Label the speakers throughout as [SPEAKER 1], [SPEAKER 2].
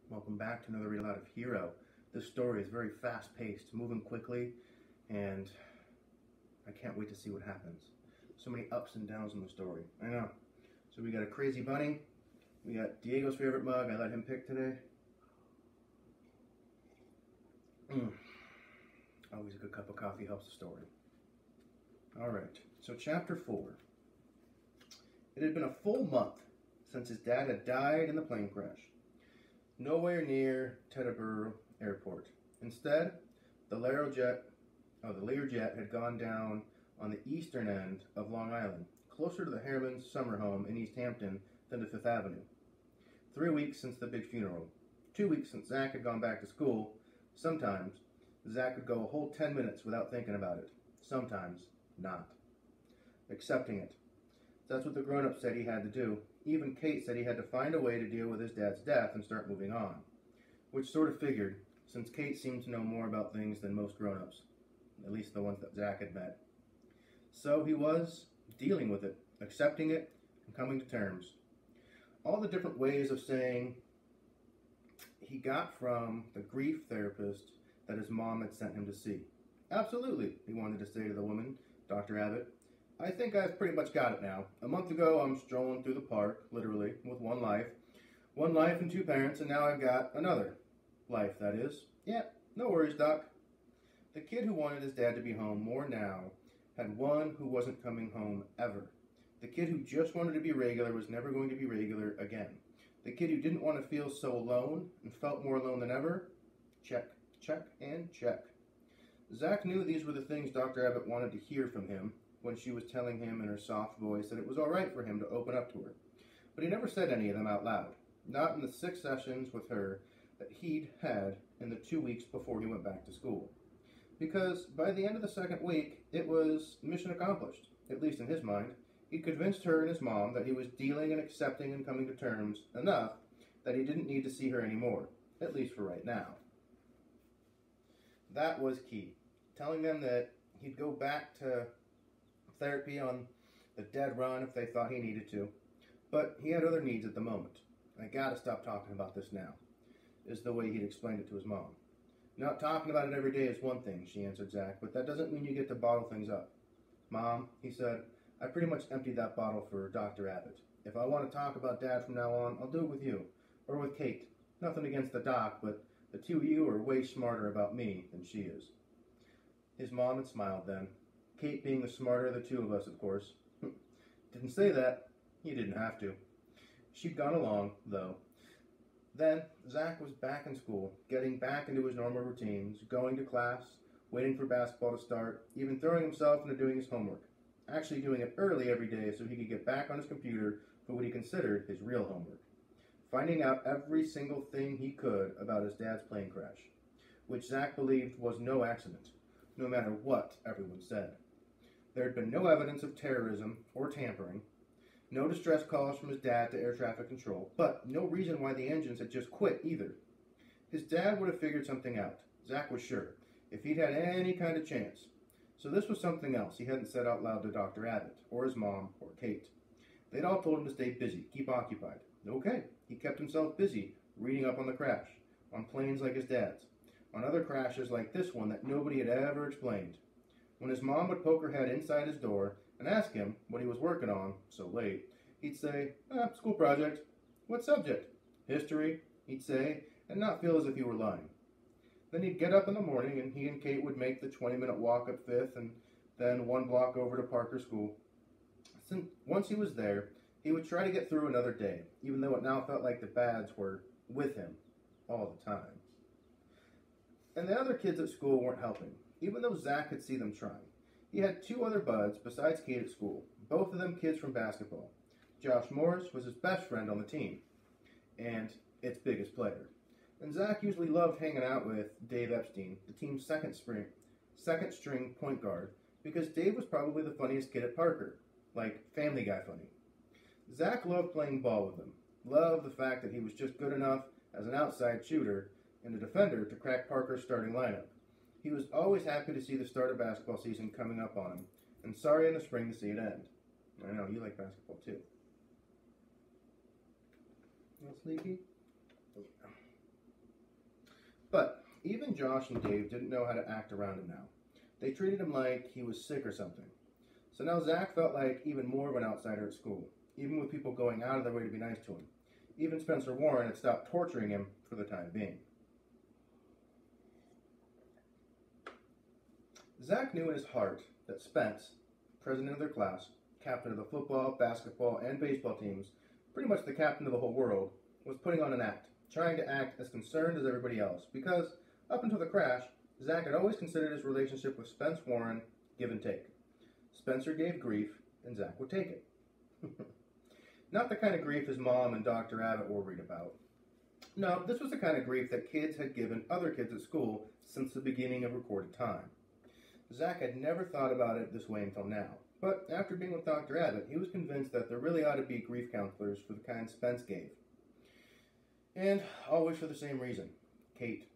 [SPEAKER 1] Welcome back to another read aloud of Hero. This story is very fast-paced, moving quickly, and I can't wait to see what happens. So many ups and downs in the story. I know. So we got a crazy bunny. We got Diego's favorite mug. I let him pick today. Always a good cup of coffee helps the story. Alright, so chapter 4. It had been a full month since his dad had died in the plane crash. Nowhere near Teterboro Airport. Instead, the Learjet had gone down on the eastern end of Long Island, closer to the Harriman's summer home in East Hampton than to Fifth Avenue. 3 weeks since the big funeral. 2 weeks since Zach had gone back to school. Sometimes, Zach would go a whole 10 minutes without thinking about it. Sometimes, not. Accepting it. That's what the grown-ups said he had to do. Even Kate said he had to find a way to deal with his dad's death and start moving on. Which sort of figured, since Kate seemed to know more about things than most grown-ups. At least the ones that Zach had met. So he was dealing with it, accepting it, and coming to terms. All the different ways of saying he got from the grief therapist that his mom had sent him to see. Absolutely, he wanted to say to the woman, Dr. Abbott. I think I've pretty much got it now. A month ago, I'm strolling through the park, literally, with one life. One life and two parents, and now I've got another life, that is. Yeah, no worries, Doc. The kid who wanted his dad to be home more now had one who wasn't coming home ever. The kid who just wanted to be regular was never going to be regular again. The kid who didn't want to feel so alone and felt more alone than ever. Check, check, and check. Zach knew these were the things Dr. Abbott wanted to hear from him when she was telling him in her soft voice that it was all right for him to open up to her. But he never said any of them out loud. Not in the 6 sessions with her that he'd had in the 2 weeks before he went back to school. Because by the end of the second week, it was mission accomplished, at least in his mind. He'd convinced her and his mom that he was dealing and accepting and coming to terms enough that he didn't need to see her anymore, at least for right now. That was key. Telling them that he'd go back to therapy on the dead run if they thought he needed to. But he had other needs at the moment. I gotta stop talking about this now, is the way he'd explained it to his mom. Not talking about it every day is one thing, she answered Zach, but that doesn't mean you get to bottle things up. Mom, he said, I pretty much emptied that bottle for Dr. Abbott. If I want to talk about Dad from now on, I'll do it with you, or with Kate. Nothing against the doc, but the two of you are way smarter about me than she is. His mom had smiled then. Kate being the smarter of the two of us, of course. Didn't say that. He didn't have to. She'd gone along, though. Then, Zach was back in school, getting back into his normal routines, going to class, waiting for basketball to start, even throwing himself into doing his homework. Actually doing it early every day so he could get back on his computer for what he considered his real homework. Finding out every single thing he could about his dad's plane crash, which Zach believed was no accident, no matter what everyone said. There had been no evidence of terrorism or tampering, no distress calls from his dad to air traffic control, but no reason why the engines had just quit either. His dad would have figured something out, Zach was sure, if he'd had any kind of chance. So this was something else he hadn't said out loud to Dr. Abbott, or his mom, or Kate. They'd all told him to stay busy, keep occupied. Okay, he kept himself busy, reading up on the crash, on planes like his dad's, on other crashes like this one that nobody had ever explained. When his mom would poke her head inside his door and ask him what he was working on so late, he'd say, school project. What subject? History, he'd say, and not feel as if he were lying. Then he'd get up in the morning and he and Kate would make the 20-minute walk up 5th and then 1 block over to Parker School. Once he was there, he would try to get through another day, even though it now felt like the bads were with him all the time. And the other kids at school weren't helping, even though Zach could see them trying. He had 2 other buds besides Kate at school, both of them kids from basketball. Josh Morris was his best friend on the team, and its biggest player. And Zach usually loved hanging out with Dave Epstein, the team's second string point guard, because Dave was probably the funniest kid at Parker, like Family Guy funny. Zach loved playing ball with him, loved the fact that he was just good enough as an outside shooter and a defender to crack Parker's starting lineup. He was always happy to see the start of basketball season coming up on him, and sorry in the spring to see it end. I know, you like basketball too. A little sleepy? Even Josh and Dave didn't know how to act around him now. They treated him like he was sick or something. So now Zach felt like even more of an outsider at school, even with people going out of their way to be nice to him. Even Spencer Warren had stopped torturing him for the time being. Zach knew in his heart that Spence, president of their class, captain of the football, basketball, and baseball teams, pretty much the captain of the whole world, was putting on an act, trying to act as concerned as everybody else, because, up until the crash, Zach had always considered his relationship with Spence Warren give and take. Spencer gave grief, and Zach would take it. Not the kind of grief his mom and Dr. Abbott worried about. No, this was the kind of grief that kids had given other kids at school since the beginning of recorded time. Zach had never thought about it this way until now, but after being with Dr. Abbott, he was convinced that there really ought to be grief counselors for the kind Spence gave. And always for the same reason, Kate.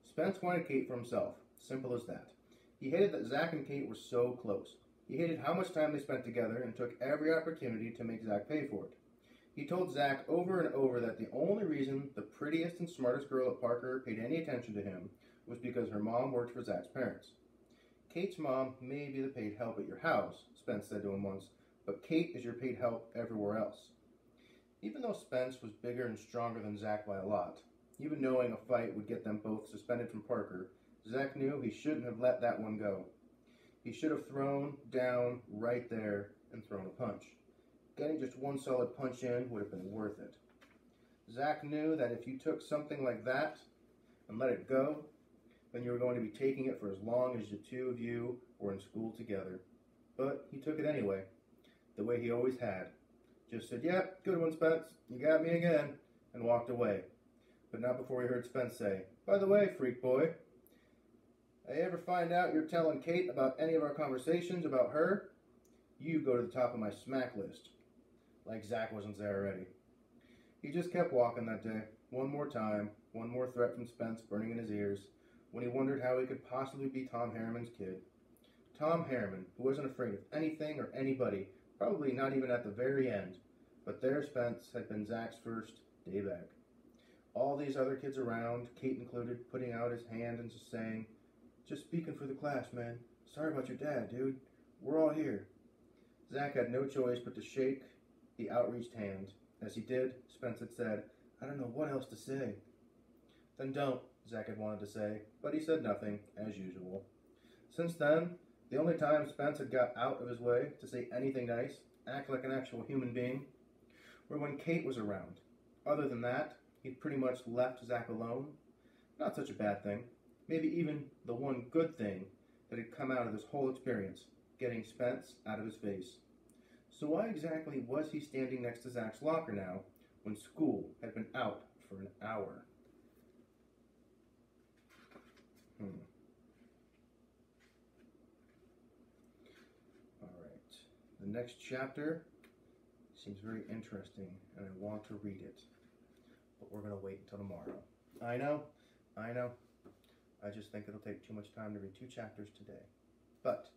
[SPEAKER 1] Spence wanted Kate for himself, simple as that. He hated that Zach and Kate were so close. He hated how much time they spent together and took every opportunity to make Zach pay for it. He told Zach over and over that the only reason the prettiest and smartest girl at Parker paid any attention to him was because her mom worked for Zach's parents. Kate's mom may be the paid help at your house, Spence said to him once, but Kate is your paid help everywhere else. Even though Spence was bigger and stronger than Zach by a lot, even knowing a fight would get them both suspended from Parker, Zach knew he shouldn't have let that one go. He should have thrown down right there and thrown a punch. Getting just one solid punch in would have been worth it. Zach knew that if you took something like that and let it go, then you were going to be taking it for as long as the two of you were in school together. But he took it anyway, the way he always had. Just said, "Yep, good one, Spence. You got me again," and walked away. But not before he heard Spence say, "By the way, freak boy, I ever find out you're telling Kate about any of our conversations about her, you go to the top of my smack list." Like Zach wasn't there already. He just kept walking that day. One more time, one more threat from Spence burning in his ears, when he wondered how he could possibly be Tom Harriman's kid. Tom Harriman, who wasn't afraid of anything or anybody, probably not even at the very end. But there Spence had been Zach's first day back. All these other kids around, Kate included, putting out his hand and just saying, "Just speaking for the class, man. Sorry about your dad, dude. We're all here." Zach had no choice but to shake the outreached hand. As he did, Spence had said, "I don't know what else to say." "Then don't," Zach had wanted to say, but he said nothing, as usual. Since then, the only time Spence had got out of his way to say anything nice, act like an actual human being, were when Kate was around. Other than that, he'd pretty much left Zach alone. Not such a bad thing. Maybe even the one good thing that had come out of this whole experience, getting Spence out of his face. So why exactly was he standing next to Zach's locker now, when school had been out for an hour? Alright. The next chapter seems very interesting, and I want to read it. But we're going to wait until tomorrow. I know. I just think it'll take too much time to read 2 chapters today. But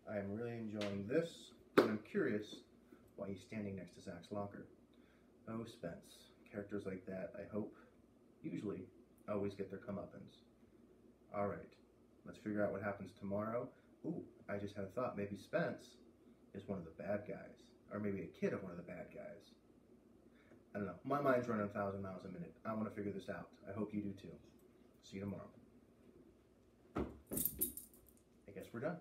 [SPEAKER 1] I am really enjoying this, and I'm curious why he's standing next to Zach's locker. Oh, Spence. Characters like that, I hope, usually always get their comeuppance. Alright, let's figure out what happens tomorrow. Ooh, I just had a thought. Maybe Spence is one of the bad guys. Or maybe a kid of one of the bad guys. I don't know. My mind's running 1,000 miles a minute. I want to figure this out. I hope you do too. See you tomorrow. I guess we're done.